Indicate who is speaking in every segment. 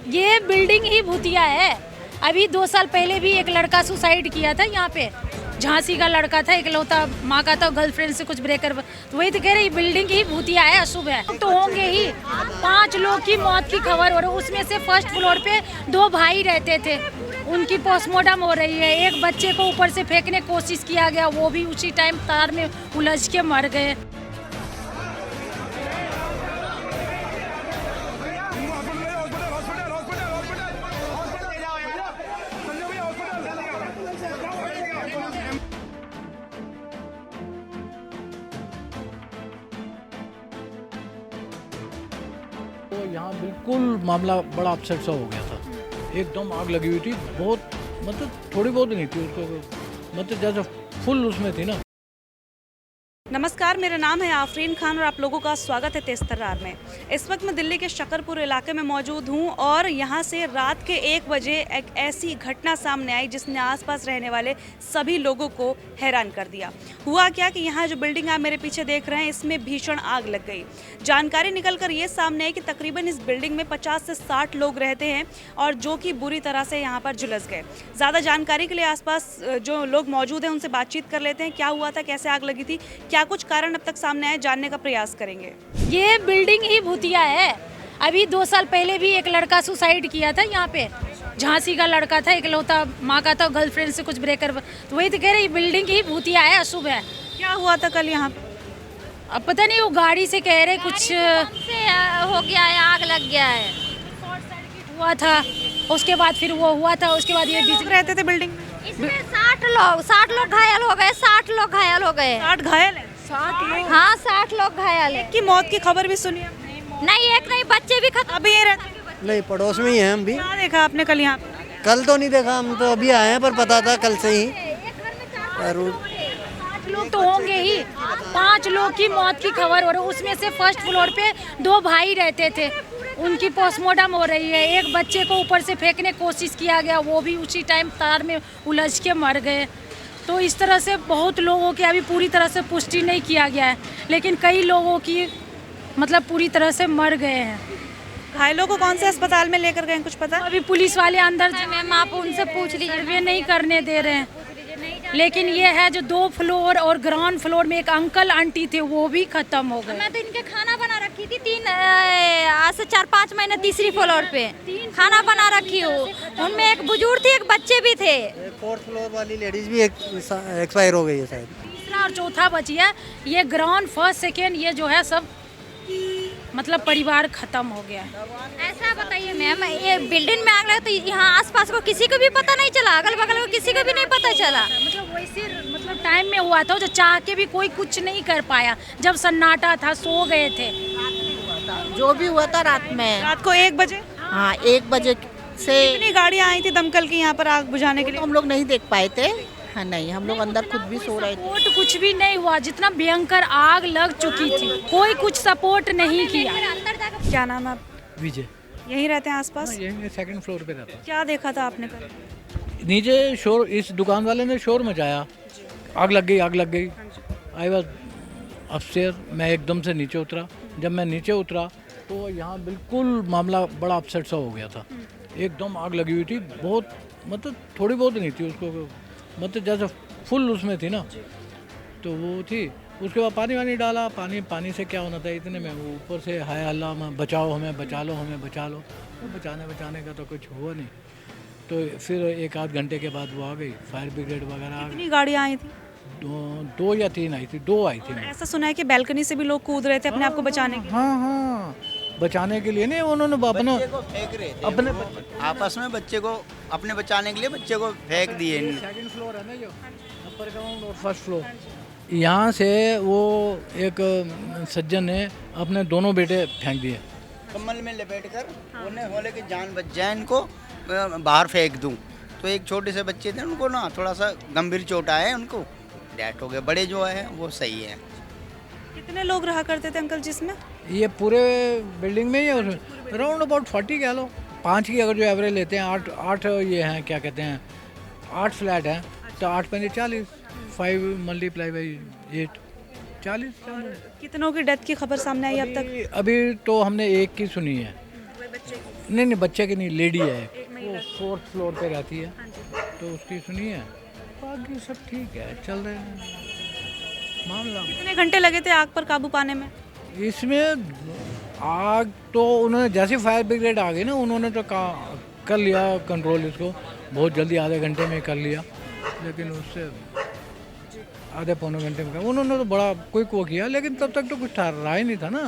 Speaker 1: ये बिल्डिंग ही भूतिया है। अभी 2 साल पहले भी एक लड़का सुसाइड किया था यहाँ पे। झांसी का लड़का था, इकलौता माँ का था, गर्लफ्रेंड से कुछ ब्रेकर। तो वही तो कह रही, बिल्डिंग ही भूतिया है, अशुभ है। तो होंगे ही 5 लोग की मौत की खबर हो रही है। उसमें से फर्स्ट फ्लोर पे 2 भाई रहते थे, उनकी पोस्टमार्टम हो रही है। एक बच्चे को ऊपर से फेंकने की कोशिश किया गया, वो भी उसी टाइम तार में उलझ के मर गए।
Speaker 2: तो यहाँ बिल्कुल मामला बड़ा अपसेट सा हो गया था। एकदम आग लगी हुई थी, बहुत मतलब थोड़ी बहुत नहीं थी उसको, मतलब जैसे फुल उसमें थी ना।
Speaker 3: नमस्कार, मेरा नाम है आफरीन खान और आप लोगों का स्वागत है तेज तर्रार में। इस वक्त मैं दिल्ली के शकरपुर इलाके में मौजूद हूं और यहां से रात के 1 बजे एक ऐसी घटना सामने आई जिसने आसपास रहने वाले सभी लोगों को हैरान कर दिया। हुआ क्या कि यहां जो बिल्डिंग आप मेरे पीछे देख रहे हैं, इसमें भीषण आग लग गई। जानकारी निकल कर ये सामने आई कि तकरीबन इस बिल्डिंग में 50 से 60 लोग रहते हैं और जो कि बुरी तरह से यहाँ पर झुलस गए। ज़्यादा जानकारी के लिए आसपास जो लोग मौजूद हैं उनसे बातचीत कर लेते हैं। क्या हुआ था, कैसे आग लगी थी, क्या कुछ कारण अब तक सामने आए, जानने का प्रयास करेंगे।
Speaker 1: ये बिल्डिंग ही भूतिया है। अभी 2 साल पहले भी एक लड़का सुसाइड किया था यहाँ पे। झांसी का लड़का था, इकलौता माँ का था, गर्लफ्रेंड से कुछ ब्रेकर। तो वही तो कह रही, बिल्डिंग ही भूतिया है, अशुभ है।
Speaker 3: क्या हुआ था कल यहाँ पे?
Speaker 1: अब पता नहीं, वो गाड़ी से कह रहे कुछ
Speaker 4: से हो गया है, आग लग गया है।
Speaker 1: हुआ था, उसके बाद फिर वो हुआ था, उसके बाद ये
Speaker 3: लोग रहते थे बिल्डिंग में?
Speaker 4: इसमें 60 लोग घायल हो गए, 60 लोग घायल हो गए।
Speaker 3: 60 घायल है?
Speaker 4: 60 लोग, हाँ 60 लोग घायल है।
Speaker 3: की मौत की खबर भी सुनी आपने?
Speaker 4: नहीं, एक नहीं, बच्चे भी खत्म।
Speaker 3: अभी ये रहते?
Speaker 5: नहीं, पड़ोस में ही हैं हम भी।
Speaker 3: क्या देखा आपने कल यहाँ पे?
Speaker 5: कल तो नहीं देखा, हम तो अभी आए हैं, पर पता था कल से ही। पर
Speaker 1: 5 लोग तो होंगे ही। 5 लोग की मौत की खबर हो रही है। उसमें से फर्स्ट फ्लोर पे 2 भाई रहते थे, उनकी पोस्टमार्टम हो रही है। एक बच्चे को ऊपर से फेंकने की कोशिश किया गया, वो भी उसी टाइम तार में उलझ के मर गए। तो इस तरह से बहुत लोगों की अभी पूरी तरह से पुष्टि नहीं किया गया है, लेकिन कई लोगों की मतलब पूरी तरह से मर गए हैं।
Speaker 3: घायलों को कौन से अस्पताल में लेकर गए, कुछ पता?
Speaker 1: अभी पुलिस वाले अंदर
Speaker 4: मैम आप उनसे पूछ लीजिए,
Speaker 1: सर्वे नहीं करने दे रहे हैं। लेकिन ये है जो 2 फ्लोर और ग्राउंड फ्लोर में एक अंकल आंटी थे, वो भी खत्म हो गए।
Speaker 4: मैं तो इनके खाना बना रखी थी आज से 4-5 महीने तीसरी फ्लोर पे खाना बना रखी हूँ। उनमें एक बुजुर्ग थी, एक बच्चे भी थे।
Speaker 5: 4th फ्लोर वाली लेडीज भी एक्सपायर हो गई है शायद।
Speaker 1: तीसरा और चौथा बची है। ये ग्राउंड फर्स्ट सेकेंड ये जो है सब मतलब परिवार खत्म हो गया।
Speaker 4: ऐसा बताइए मैम, ये बिल्डिंग में आग लगा तो यहाँ आसपास को किसी को भी पता नहीं चला, अगल बगल को किसी को भी नहीं पता चला।
Speaker 1: मतलब वैसे मतलब टाइम में हुआ था जो चाह के भी कोई कुछ नहीं कर पाया, जब सन्नाटा था, सो गए थे।
Speaker 6: जो भी हुआ था रात में,
Speaker 3: रात को 1 बजे?
Speaker 6: हाँ 1 बजे से।
Speaker 3: कितनी गाड़ियाँ आई थी दमकल की यहाँ पर आग बुझाने के लिए?
Speaker 6: हम लोग नहीं देख पाए थे। हाँ नहीं, हम लोग अंदर खुद भी सो रहे थे।
Speaker 1: सपोर्ट कुछ भी नहीं हुआ, जितना भयंकर आग लग चुकी थी, कोई कुछ सपोर्ट नहीं किया।
Speaker 3: क्या नाम है आप?
Speaker 2: विजय,
Speaker 3: यहीं रहते हैं आसपास?
Speaker 2: यही 2nd फ्लोर पे रहता।
Speaker 3: क्या देखा था आपने कल?
Speaker 2: नीचे शोर, इस दुकान वाले ने शोर मचाया, आग लग गई, आग लग गई। आई वॉज अपस्टेयर, मैं एकदम से नीचे उतरा। जब मैं नीचे उतरा तो यहाँ बिल्कुल मामला बड़ा अपसेट सा हो गया था। एकदम आग लगी हुई थी, बहुत मतलब थोड़ी बहुत नहीं थी उसको, मतलब जैसे फुल उसमें थी ना, तो वो थी। उसके बाद पानी वानी डाला, पानी से क्या होना था इतने में, वो ऊपर से हाय अल्लाह बचाओ हमें, बचा लो हमें, बचा लो। तो बचाने का तो कुछ हुआ नहीं। तो फिर 1 आध घंटे के बाद वो आ गई, फायर ब्रिगेड वगैरह आ गई।
Speaker 3: कितनी गाड़ियाँ आई थी?
Speaker 2: 2 या 3 आई थी, 2 आई थी।
Speaker 3: ऐसा सुना है कि बैल्कनी से भी लोग कूद रहे थे अपने आप को बचाने के लिए।
Speaker 2: हाँ, बचाने के लिए नहीं, उन्होंने अपना
Speaker 7: फेंक रहे थे
Speaker 2: अपने
Speaker 7: आपस में, बच्चे को अपने बचाने के लिए बच्चे को फेंक दिए।
Speaker 2: 2nd फ्लोर है ना, जो अपर ग्राउंड और 1st फ्लोर। यहाँ से वो एक सज्जन ने अपने दोनों बेटे फेंक दिए,
Speaker 7: कम्बल में लपेट कर। उन्हें बोले कि जान बच जाए, इनको बाहर फेंक दूं। तो एक छोटे से बच्चे थे, उनको ना थोड़ा सा गंभीर चोट आया है, उनको डेथ हो गए। बड़े जो है वो सही है।
Speaker 3: कितने लोग रहा करते थे अंकल जिसमें?
Speaker 2: ये पूरे बिल्डिंग में ही है, उसमें अराउंड अबाउट 40 कह लो। 5 की अगर जो एवरेज लेते हैं, 8 ये हैं, क्या कहते हैं, 8 फ्लैट हैं, तो 8 पंजे 40, 5 मल्टीप्लाई बाई 8, 40।
Speaker 3: कितनों की डेथ की खबर सामने आई अब तक?
Speaker 2: अभी तो हमने एक की सुनी है। नहीं बच्चे की नहीं, लेडी है, वो 4th फ्लोर पे रहती है, तो उसकी सुनी है। बाकी सब ठीक है, चल रहे हैं मामला।
Speaker 3: कितने घंटे लगे थे आग पर काबू पाने में?
Speaker 2: इसमें आग तो उन्होंने जैसे फायर ब्रिगेड आ गई ना, उन्होंने तो कर लिया कंट्रोल, इसको बहुत जल्दी आधे घंटे में कर लिया, लेकिन उससे आधे पौने घंटे में उन्होंने तो बड़ा क्विक वो किया, लेकिन तब तक तो कुछ रहा ही नहीं था ना।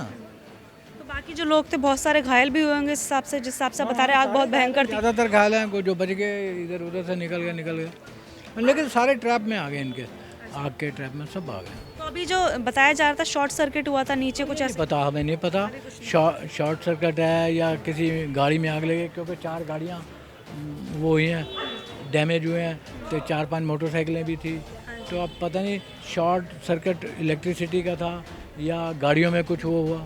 Speaker 3: तो बाकी जो लोग थे बहुत सारे घायल भी हुए होंगे इस हिसाब से, जिस हिसाब से बता रहे हैं आग बहुत भयंकर थी।
Speaker 2: ज़्यादातर घायल हैं, कोई जो बच गए इधर उधर से निकल गए, लेकिन सारे ट्रैप में आ गए, इनके आग के ट्रैप में सब आ गए।
Speaker 3: तो अभी जो बताया जा रहा था शॉर्ट सर्किट हुआ था नीचे, कुछ ऐसा
Speaker 2: पता हमें नहीं पता शॉर्ट सर्किट है या किसी गाड़ी में आग लगे, क्योंकि 4 गाड़ियाँ वो हुई हैं, डैमेज हुए हैं, तो 4-5 मोटरसाइकिलें भी थी, तो अब पता नहीं शॉर्ट सर्किट इलेक्ट्रिसिटी का था या गाड़ियों में कुछ वो हुआ।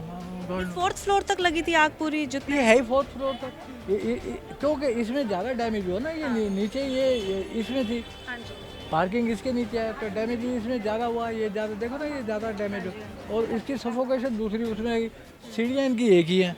Speaker 3: 4th फ्लोर तक लगी थी आग पूरी जितनी?
Speaker 2: ये है ही 4th फ्लोर तक, क्योंकि इसमें ज़्यादा डैमेज हुआ ना, ये नीचे ये इसमें थी, पार्किंग इसके नीचे है, तो डैमेज भी इसमें ज़्यादा हुआ, ये ज़्यादा देखो ना, ये ज़्यादा डैमेज हो, और इसकी सफोकेशन दूसरी, उसमें सीढ़ियाँ इनकी एक ही हैं,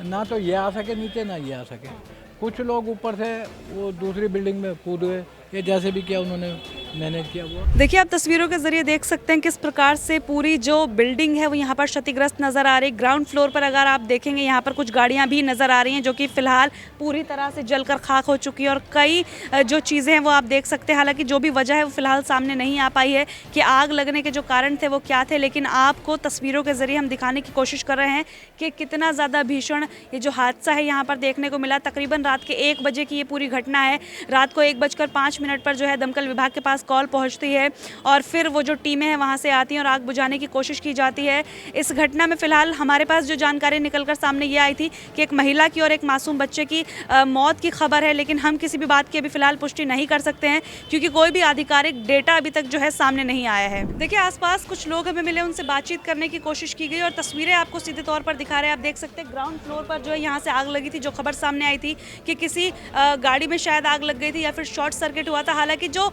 Speaker 2: ना तो ये आ सके नीचे ना ये आ सके। कुछ लोग ऊपर से वो दूसरी बिल्डिंग में कूद गए, ये जैसे भी किया उन्होंने मैनेज किया हुआ।
Speaker 3: देखिए आप तस्वीरों के जरिए देख सकते हैं किस प्रकार से पूरी जो बिल्डिंग है वो यहाँ पर क्षतिग्रस्त नज़र आ रही। ग्राउंड फ्लोर पर अगर आप देखेंगे यहाँ पर कुछ गाड़ियाँ भी नज़र आ रही हैं जो कि फ़िलहाल पूरी तरह से जलकर खाक हो चुकी है, और कई जो चीज़ें हैं वो आप देख सकते हैं। हालांकि जो भी वजह है वो फ़िलहाल सामने नहीं आ पाई है कि आग लगने के जो कारण थे वो क्या थे, लेकिन आपको तस्वीरों के ज़रिए हम दिखाने की कोशिश कर रहे हैं कि कितना ज़्यादा भीषण ये जो हादसा है यहाँ पर देखने को मिला। तकरीबन रात के 1 बजे की ये पूरी घटना है। रात को 1:05 पर जो है दमकल विभाग के पास कॉल पहुंचती है, और फिर वो जो टीमें हैं वहां से आती हैं और आग बुझाने की कोशिश की जाती है। इस घटना में फ़िलहाल हमारे पास जो जानकारी निकलकर सामने ये आई थी कि एक महिला की और एक मासूम बच्चे की मौत की खबर है, लेकिन हम किसी भी बात की अभी फ़िलहाल पुष्टि नहीं कर सकते हैं क्योंकि कोई भी आधिकारिक डेटा अभी तक जो है सामने नहीं आया है। देखिए आसपास कुछ लोग हमें मिले, उनसे बातचीत करने की कोशिश की गई और तस्वीरें आपको सीधे तौर पर दिखा रहे हैं। आप देख सकते हैं ग्राउंड फ्लोर पर जो है यहाँ से आग लगी थी। जो खबर सामने आई थी कि किसी गाड़ी में शायद आग लग गई थी या फिर शॉर्ट सर्किट हुआ था। हालांकि जो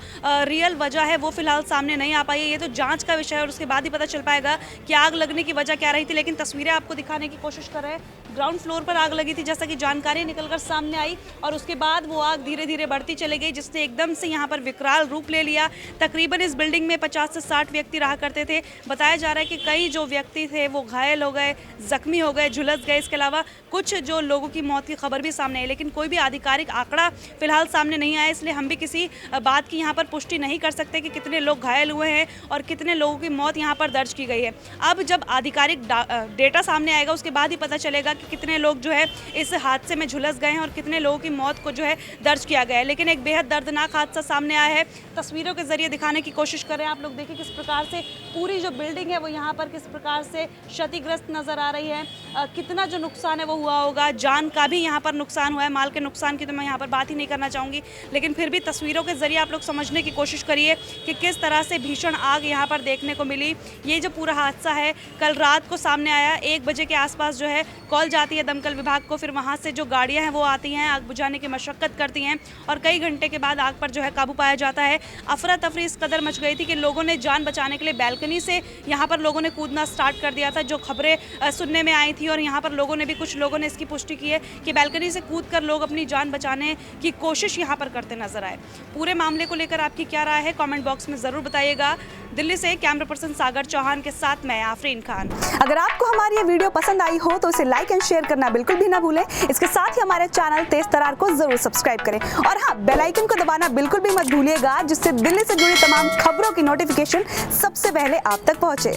Speaker 3: रियल वजह है वो फिलहाल सामने नहीं आ पाई है, ये तो जांच का विषय है और उसके बाद ही पता चल पाएगा कि आग लगने की वजह क्या रही थी। लेकिन तस्वीरें आपको दिखाने की कोशिश कर रहे हैं। ग्राउंड फ्लोर पर आग लगी थी जैसा कि जानकारी निकलकर सामने आई, और उसके बाद वो आग धीरे धीरे बढ़ती चली गई जिसने एकदम से यहाँ पर विकराल रूप ले लिया। तकरीबन इस बिल्डिंग में 50 से 60 व्यक्ति रहा करते थे। बताया जा रहा है कि कई जो व्यक्ति थे वो घायल हो गए, जख्मी हो गए, झुलस गए। इसके अलावा कुछ जो लोगों की मौत की खबर भी सामने आई, लेकिन कोई भी आधिकारिक आंकड़ा फिलहाल सामने नहीं आया, इसलिए हम भी किसी बात की यहाँ पर पुष्टि नहीं कर सकते कि कितने लोग घायल हुए हैं और कितने लोगों की मौत यहाँ पर दर्ज की गई है। अब जब आधिकारिक डेटा सामने आएगा उसके बाद ही पता चलेगा कि कितने लोग जो है इस हादसे में झुलस गए हैं और कितने लोगों की मौत को जो है दर्ज किया गया है। लेकिन एक बेहद दर्दनाक हादसा सामने आया है, तस्वीरों के जरिए दिखाने की कोशिश कर रहे हैं। आप लोग देखिए किस प्रकार से पूरी जो बिल्डिंग है वो यहाँ पर किस प्रकार से क्षतिग्रस्त नजर आ रही है। कितना जो नुकसान है वो हुआ होगा, जान का भी यहाँ पर नुकसान हुआ है। माल के नुकसान की तो मैं यहाँ पर बात ही नहीं करना चाहूँगी, लेकिन फिर भी तस्वीरों के जरिए आप लोग समझने की कोशिश करिए कि किस तरह से भीषण आग यहाँ पर देखने को मिली। ये जो पूरा हादसा है कल रात को सामने आया। 1 बजे के आसपास जो है कॉल जाती है दमकल विभाग को, फिर वहाँ से जो गाड़ियाँ हैं वो आती हैं, आग बुझाने की मशक्क़त करती हैं और कई घंटे के बाद आग पर जो है काबू पाया जाता है। अफरा तफरी इस कदर मच गई थी कि लोगों ने जान बचाने के लिए बैल्कनी से यहाँ पर लोगों ने कूदना स्टार्ट कर दिया था। जो खबरें सुनने में आई थी और यहाँ पर लोगों ने भी, कुछ लोगों ने इसकी पुष्टि की है कि बैल्कनी से कूदकर लोग अपनी जान बचाने की कोशिश यहाँ पर करते नजर आए। पूरे मामले को लेकर आपकी क्या राय है कमेंट बॉक्स में ज़रूर बताइएगा। दिल्ली से कैमरा पर्सन सागर चौहान के साथ मैं आफरीन खान।
Speaker 8: अगर आपको हमारी ये वीडियो पसंद आई हो तो इसे लाइक एंड शेयर करना बिल्कुल भी ना भूलें। इसके साथ ही हमारे चैनल तेज तरार को जरूर सब्सक्राइब करें और हाँ, बेल आइकन को दबाना बिल्कुल भी मत भूलिएगा, जिससे दिल्ली से जुड़ी तमाम खबरों की नोटिफिकेशन सबसे पहले आप तक पहुंचे।